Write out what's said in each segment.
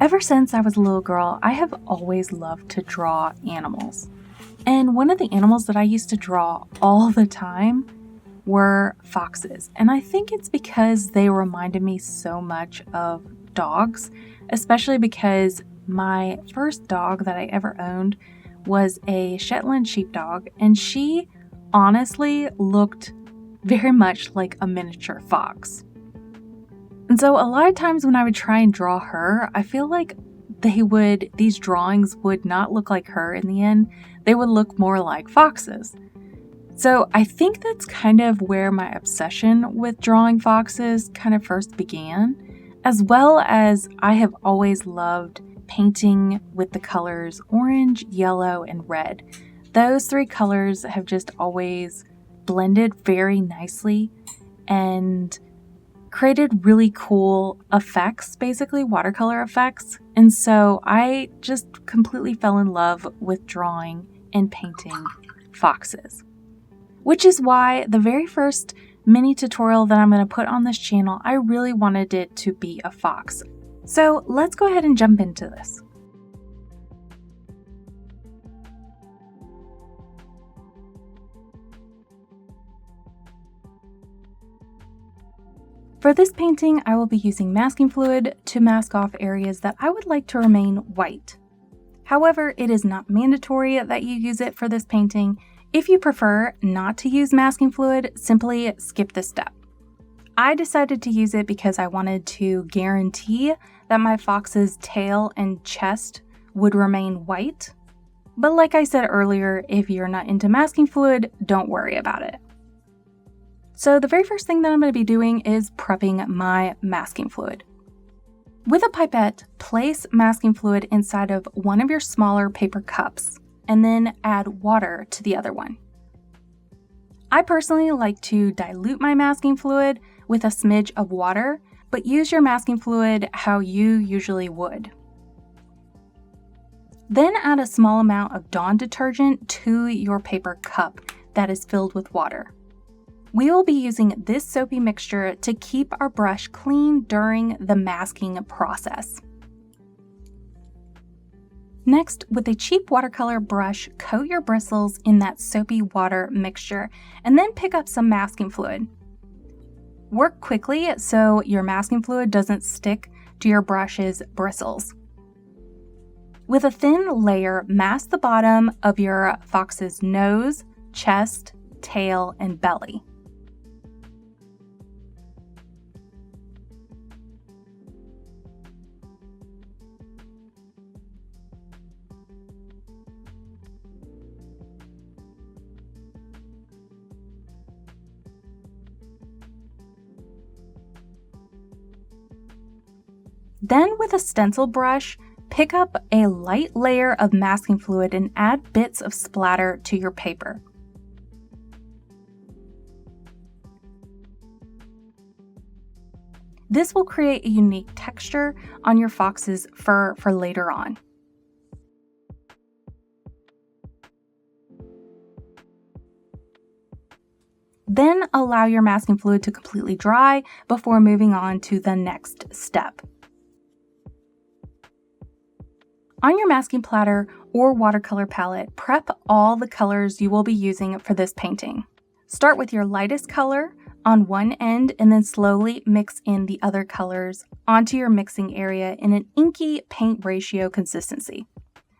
Ever since I was a little girl, I have always loved to draw animals. And one of the animals that I used to draw all the time were foxes. And I think it's because they reminded me so much of dogs, especially because my first dog that I ever owned was a Shetland sheepdog, and she honestly looked very much like a miniature fox. And so a lot of times when I would try and draw her, I feel like these drawings would not look like her in the end. They would look more like foxes. So I think that's kind of where my obsession with drawing foxes kind of first began, as well as I have always loved painting with the colors orange, yellow, and red. Those three colors have just always blended very nicely and created really cool effects, basically watercolor effects. And so I just completely fell in love with drawing and painting foxes, which is why the very first mini tutorial that I'm going to put on this channel, I really wanted it to be a fox. So let's go ahead and jump into this. For this painting, I will be using masking fluid to mask off areas that I would like to remain white. However, it is not mandatory that you use it for this painting. If you prefer not to use masking fluid, simply skip this step. I decided to use it because I wanted to guarantee that my fox's tail and chest would remain white. But like I said earlier, if you're not into masking fluid, don't worry about it. So the very first thing that I'm going to be doing is prepping my masking fluid. With a pipette, place masking fluid inside of one of your smaller paper cups, and then add water to the other one. I personally like to dilute my masking fluid with a smidge of water, but use your masking fluid how you usually would. Then add a small amount of Dawn detergent to your paper cup that is filled with water. We will be using this soapy mixture to keep our brush clean during the masking process. Next, with a cheap watercolor brush, coat your bristles in that soapy water mixture, and then pick up some masking fluid. Work quickly so your masking fluid doesn't stick to your brush's bristles. With a thin layer, mask the bottom of your fox's nose, chest, tail, and belly. Then with a stencil brush, pick up a light layer of masking fluid and add bits of splatter to your paper. This will create a unique texture on your fox's fur for later on. Then allow your masking fluid to completely dry before moving on to the next step. On your masking platter or watercolor palette, prep all the colors you will be using for this painting. Start with your lightest color on one end and then slowly mix in the other colors onto your mixing area in an inky paint ratio consistency.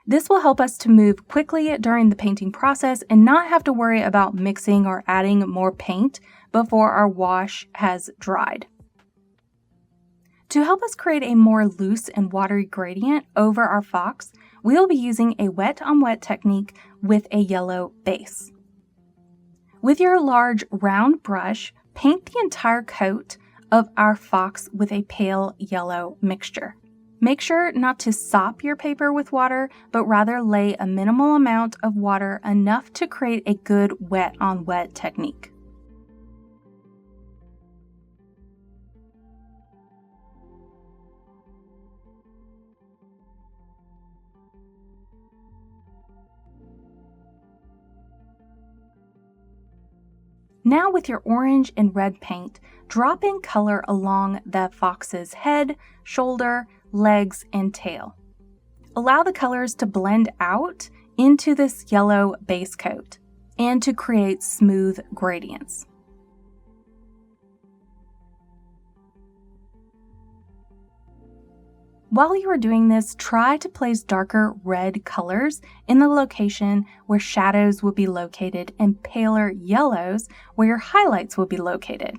This will help us to move quickly during the painting process and not have to worry about mixing or adding more paint before our wash has dried. To help us create a more loose and watery gradient over our fox, we will be using a wet-on-wet technique with a yellow base. With your large round brush, paint the entire coat of our fox with a pale yellow mixture. Make sure not to sop your paper with water, but rather lay a minimal amount of water enough to create a good wet-on-wet technique. Now with your orange and red paint, drop in color along the fox's head, shoulder, legs, and tail. Allow the colors to blend out into this yellow base coat and to create smooth gradients. While you are doing this, try to place darker red colors in the location where shadows will be located and paler yellows where your highlights will be located.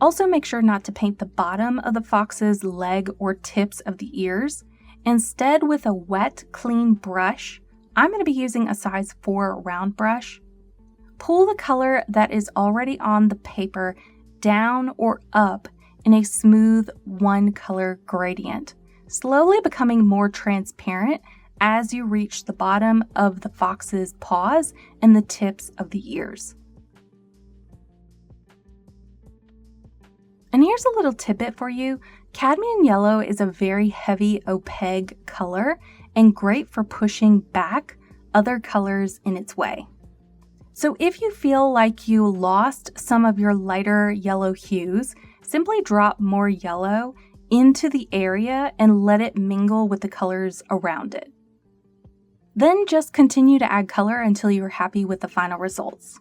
Also, make sure not to paint the bottom of the fox's leg or tips of the ears. Instead, with a wet, clean brush, I'm going to be using a size 4 round brush. Pull the color that is already on the paper down or up in a smooth one color gradient, slowly becoming more transparent as you reach the bottom of the fox's paws and the tips of the ears. And here's a little tidbit for you. Cadmium yellow is a very heavy opaque color and great for pushing back other colors in its way. So if you feel like you lost some of your lighter yellow hues, simply drop more yellow into the area and let it mingle with the colors around it. Then just continue to add color until you're happy with the final results.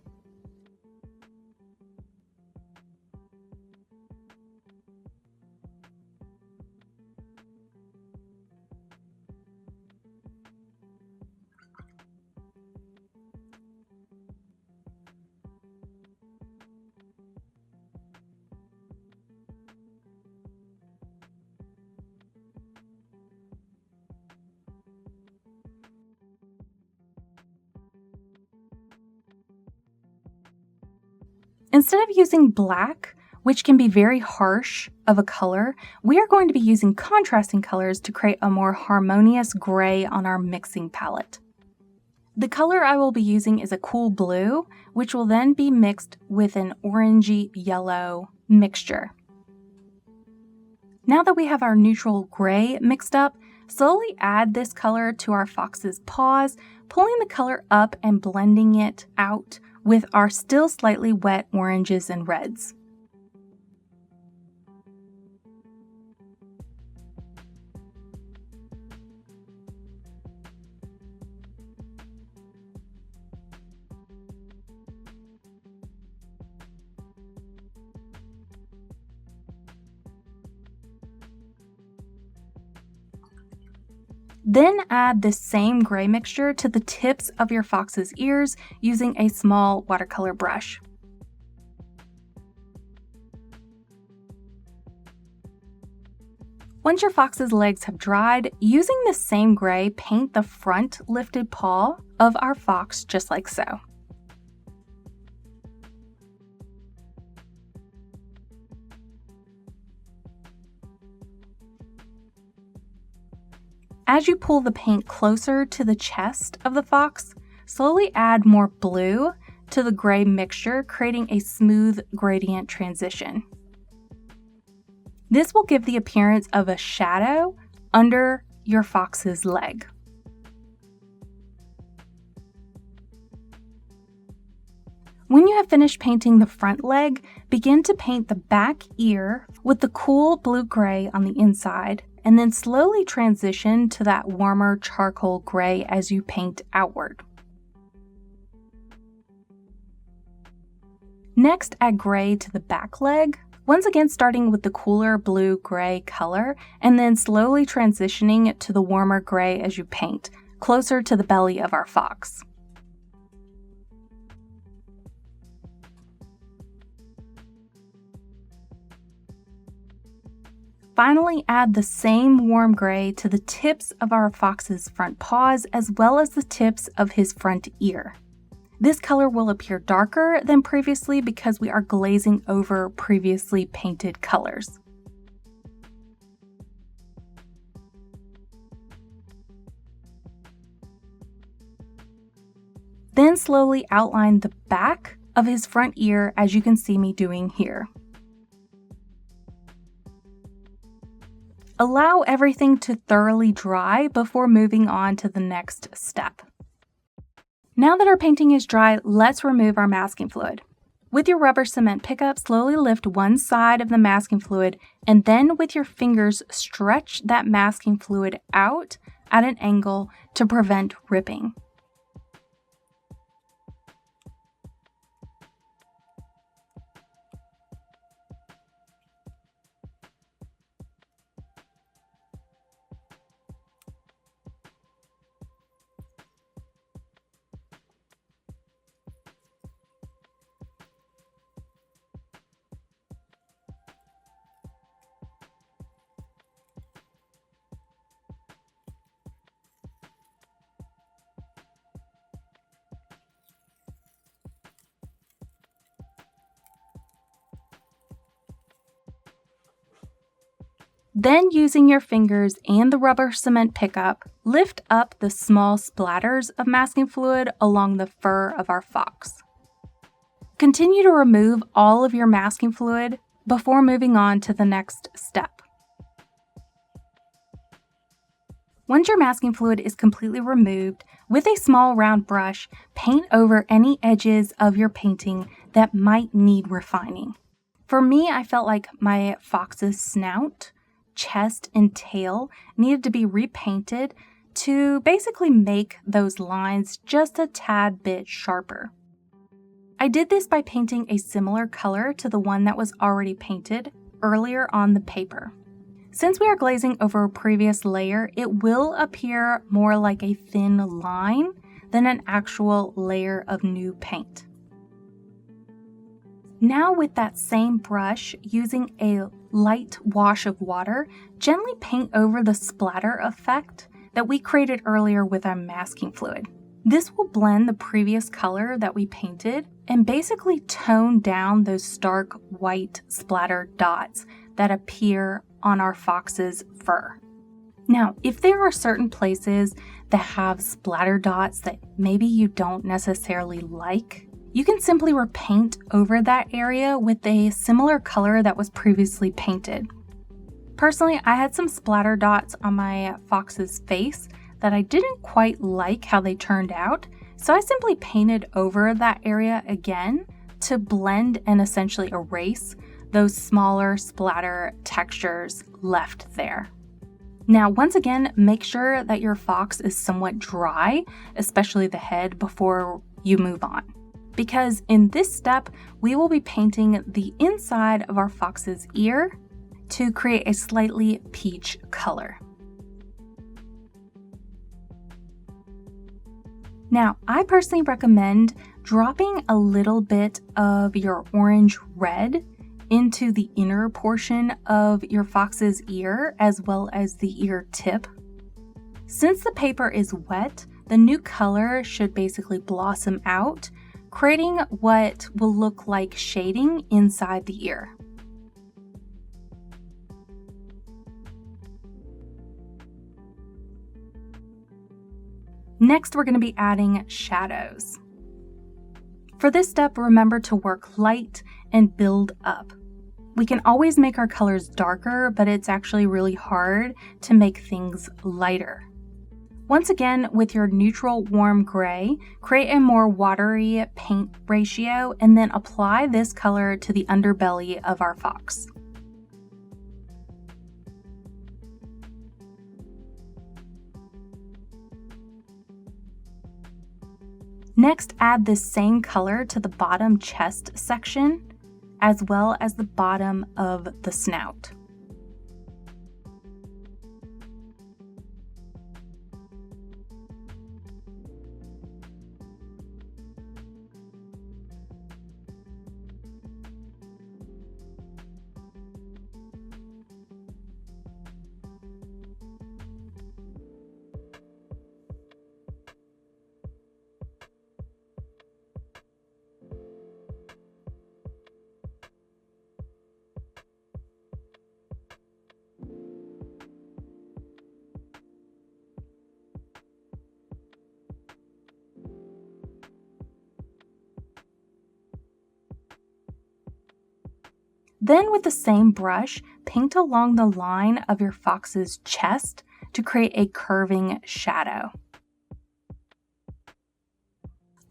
Instead of using black, which can be very harsh of a color, we are going to be using contrasting colors to create a more harmonious gray on our mixing palette. The color I will be using is a cool blue, which will then be mixed with an orangey yellow mixture. Now that we have our neutral gray mixed up, slowly add this color to our fox's paws, pulling the color up and blending it out with our still slightly wet oranges and reds. Then add this same gray mixture to the tips of your fox's ears using a small watercolor brush. Once your fox's legs have dried, using the same gray, paint the front lifted paw of our fox just like so. As you pull the paint closer to the chest of the fox, slowly add more blue to the gray mixture, creating a smooth gradient transition. This will give the appearance of a shadow under your fox's leg. When you have finished painting the front leg, begin to paint the back ear with the cool blue-gray on the inside, and then slowly transition to that warmer charcoal gray as you paint outward. Next, add gray to the back leg, once again starting with the cooler blue-gray color, and then slowly transitioning to the warmer gray as you paint, closer to the belly of our fox. Finally, add the same warm gray to the tips of our fox's front paws as well as the tips of his front ear. This color will appear darker than previously because we are glazing over previously painted colors. Then slowly outline the back of his front ear as you can see me doing here. Allow everything to thoroughly dry before moving on to the next step. Now that our painting is dry, let's remove our masking fluid. With your rubber cement pickup, slowly lift one side of the masking fluid and then with your fingers stretch that masking fluid out at an angle to prevent ripping. Then using your fingers and the rubber cement pickup, lift up the small splatters of masking fluid along the fur of our fox. Continue to remove all of your masking fluid before moving on to the next step. Once your masking fluid is completely removed, with a small round brush, paint over any edges of your painting that might need refining. For me, I felt like my fox's snout, chest, and tail needed to be repainted to basically make those lines just a tad bit sharper. I did this by painting a similar color to the one that was already painted earlier on the paper. Since we are glazing over a previous layer, it will appear more like a thin line than an actual layer of new paint. Now with that same brush, using a light wash of water, gently paint over the splatter effect that we created earlier with our masking fluid. This will blend the previous color that we painted and basically tone down those stark white splatter dots that appear on our fox's fur. Now, if there are certain places that have splatter dots that maybe you don't necessarily like, you can simply repaint over that area with a similar color that was previously painted. Personally, I had some splatter dots on my fox's face that I didn't quite like how they turned out, so I simply painted over that area again to blend and essentially erase those smaller splatter textures left there. Now, once again, make sure that your fox is somewhat dry, especially the head, before you move on. Because in this step, we will be painting the inside of our fox's ear to create a slightly peach color. Now, I personally recommend dropping a little bit of your orange red into the inner portion of your fox's ear as well as the ear tip. Since the paper is wet, the new color should basically blossom out, creating what will look like shading inside the ear. Next, we're going to be adding shadows. For this step, remember to work light and build up. We can always make our colors darker, but it's actually really hard to make things lighter. Once again, with your neutral warm gray, create a more watery paint ratio and then apply this color to the underbelly of our fox. Next, add this same color to the bottom chest section, as well as the bottom of the snout. Then with the same brush, paint along the line of your fox's chest to create a curving shadow.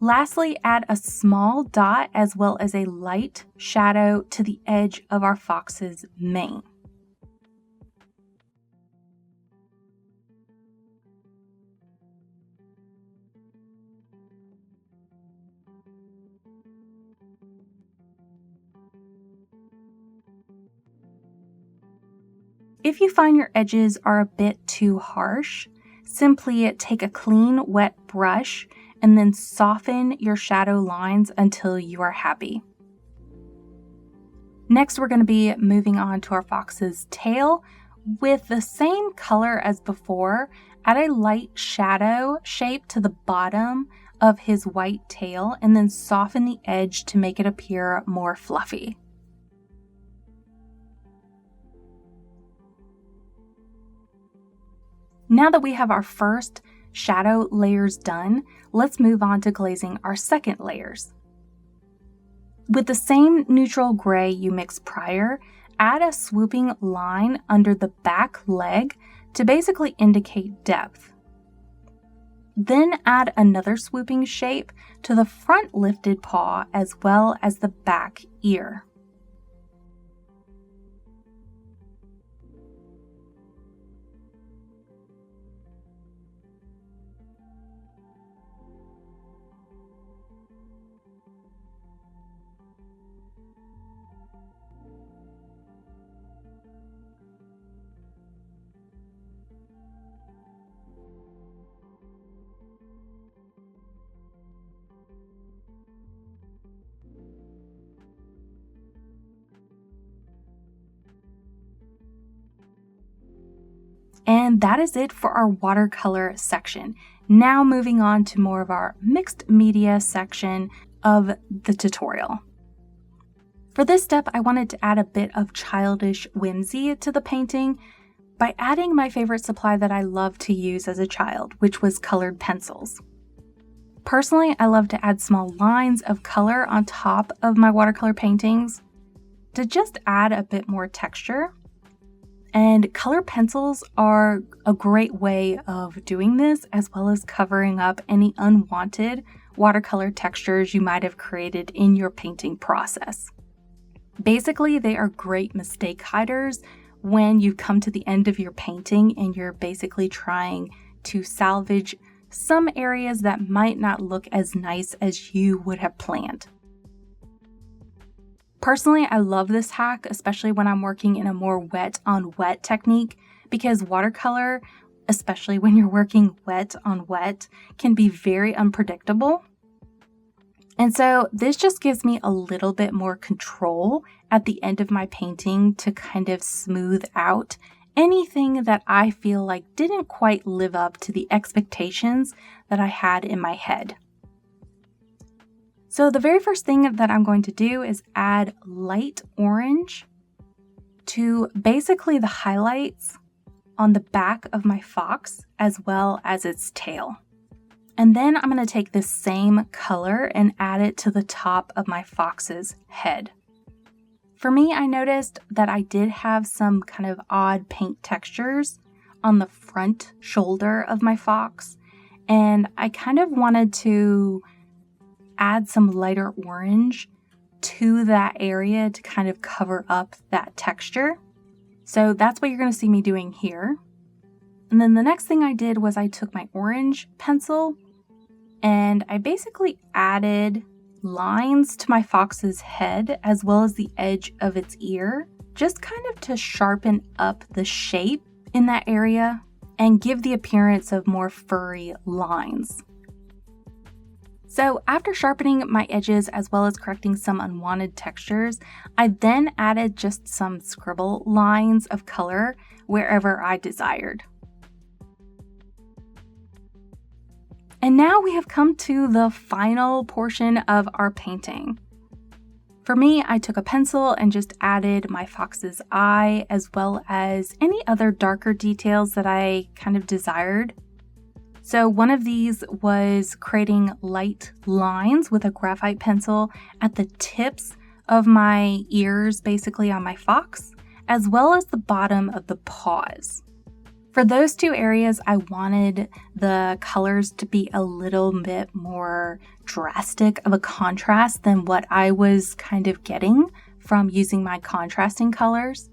Lastly, add a small dot as well as a light shadow to the edge of our fox's mane. If you find your edges are a bit too harsh, simply take a clean, wet brush and then soften your shadow lines until you are happy. Next, we're going to be moving on to our fox's tail. With the same color as before, add a light shadow shape to the bottom of his white tail and then soften the edge to make it appear more fluffy. Now that we have our first shadow layers done, let's move on to glazing our second layers. With the same neutral gray you mixed prior, add a swooping line under the back leg to basically indicate depth. Then add another swooping shape to the front lifted paw as well as the back ear. And that is it for our watercolor section. Now moving on to more of our mixed media section of the tutorial. For this step, I wanted to add a bit of childish whimsy to the painting by adding my favorite supply that I loved to use as a child, which was colored pencils. Personally, I love to add small lines of color on top of my watercolor paintings to just add a bit more texture. And color pencils are a great way of doing this, as well as covering up any unwanted watercolor textures you might have created in your painting process. Basically, they are great mistake hiders when you come to the end of your painting and you're basically trying to salvage some areas that might not look as nice as you would have planned. Personally, I love this hack, especially when I'm working in a more wet on wet technique, because watercolor, especially when you're working wet on wet, can be very unpredictable. And so this just gives me a little bit more control at the end of my painting to kind of smooth out anything that I feel like didn't quite live up to the expectations that I had in my head. So the very first thing that I'm going to do is add light orange to basically the highlights on the back of my fox as well as its tail. And then I'm going to take this same color and add it to the top of my fox's head. For me, I noticed that I did have some kind of odd paint textures on the front shoulder of my fox, and I kind of wanted to add some lighter orange to that area to kind of cover up that texture. So that's what you're going to see me doing here. And then the next thing I did was I took my orange pencil and I basically added lines to my fox's head as well as the edge of its ear, just kind of to sharpen up the shape in that area and give the appearance of more furry lines. So after sharpening my edges as well as correcting some unwanted textures, I then added just some scribble lines of color wherever I desired. And now we have come to the final portion of our painting. For me, I took a pencil and just added my fox's eye as well as any other darker details that I kind of desired. So one of these was creating light lines with a graphite pencil at the tips of my ears, basically on my fox, as well as the bottom of the paws. For those two areas, I wanted the colors to be a little bit more drastic of a contrast than what I was kind of getting from using my contrasting colors.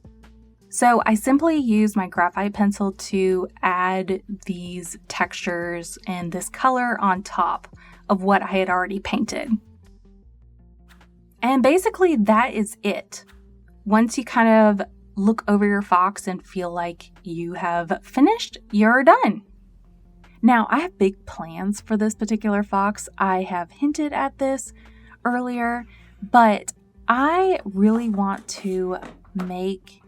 So I simply used my graphite pencil to add these textures and this color on top of what I had already painted. And basically that is it. Once you kind of look over your fox and feel like you have finished, you're done. Now, I have big plans for this particular fox. I have hinted at this earlier, but I really want to make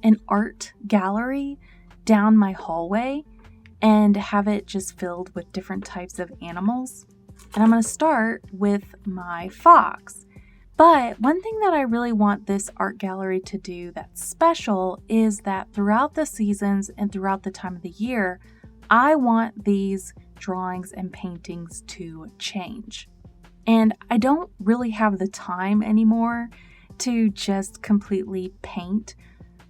an art gallery down my hallway and have it just filled with different types of animals. And I'm going to start with my fox. But one thing that I really want this art gallery to do that's special is that throughout the seasons and throughout the time of the year, I want these drawings and paintings to change. And I don't really have the time anymore to just completely paint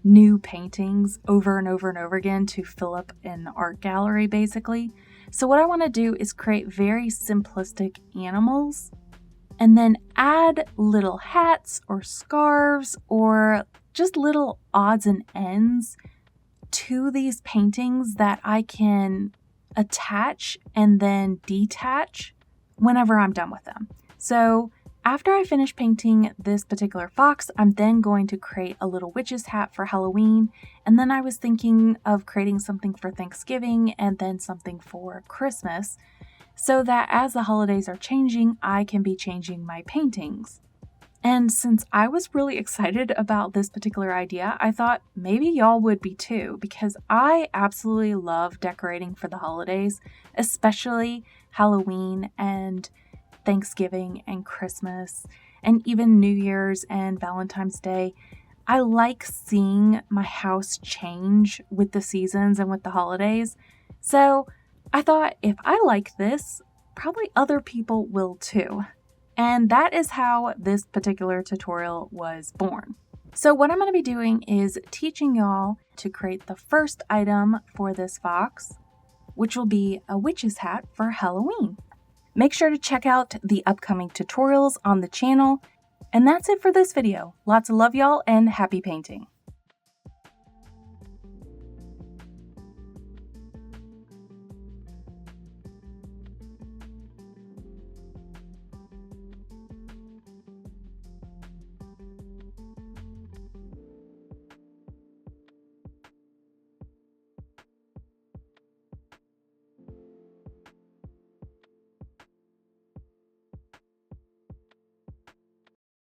new paintings over and over and over again to fill up an art gallery, basically. So what I want to do is create very simplistic animals and then add little hats or scarves or just little odds and ends to these paintings that I can attach and then detach whenever I'm done with them. So after I finish painting this particular fox, I'm then going to create a little witch's hat for Halloween. And then I was thinking of creating something for Thanksgiving and then something for Christmas, so that as the holidays are changing, I can be changing my paintings. And since I was really excited about this particular idea, I thought maybe y'all would be too, because I absolutely love decorating for the holidays, especially Halloween and Thanksgiving and Christmas, and even New Year's and Valentine's Day. I like seeing my house change with the seasons and with the holidays. So I thought if I like this, probably other people will too. And that is how this particular tutorial was born. So what I'm going to be doing is teaching y'all to create the first item for this fox, which will be a witch's hat for Halloween. Make sure to check out the upcoming tutorials on the channel. And that's it for this video. Lots of love, y'all, and happy painting.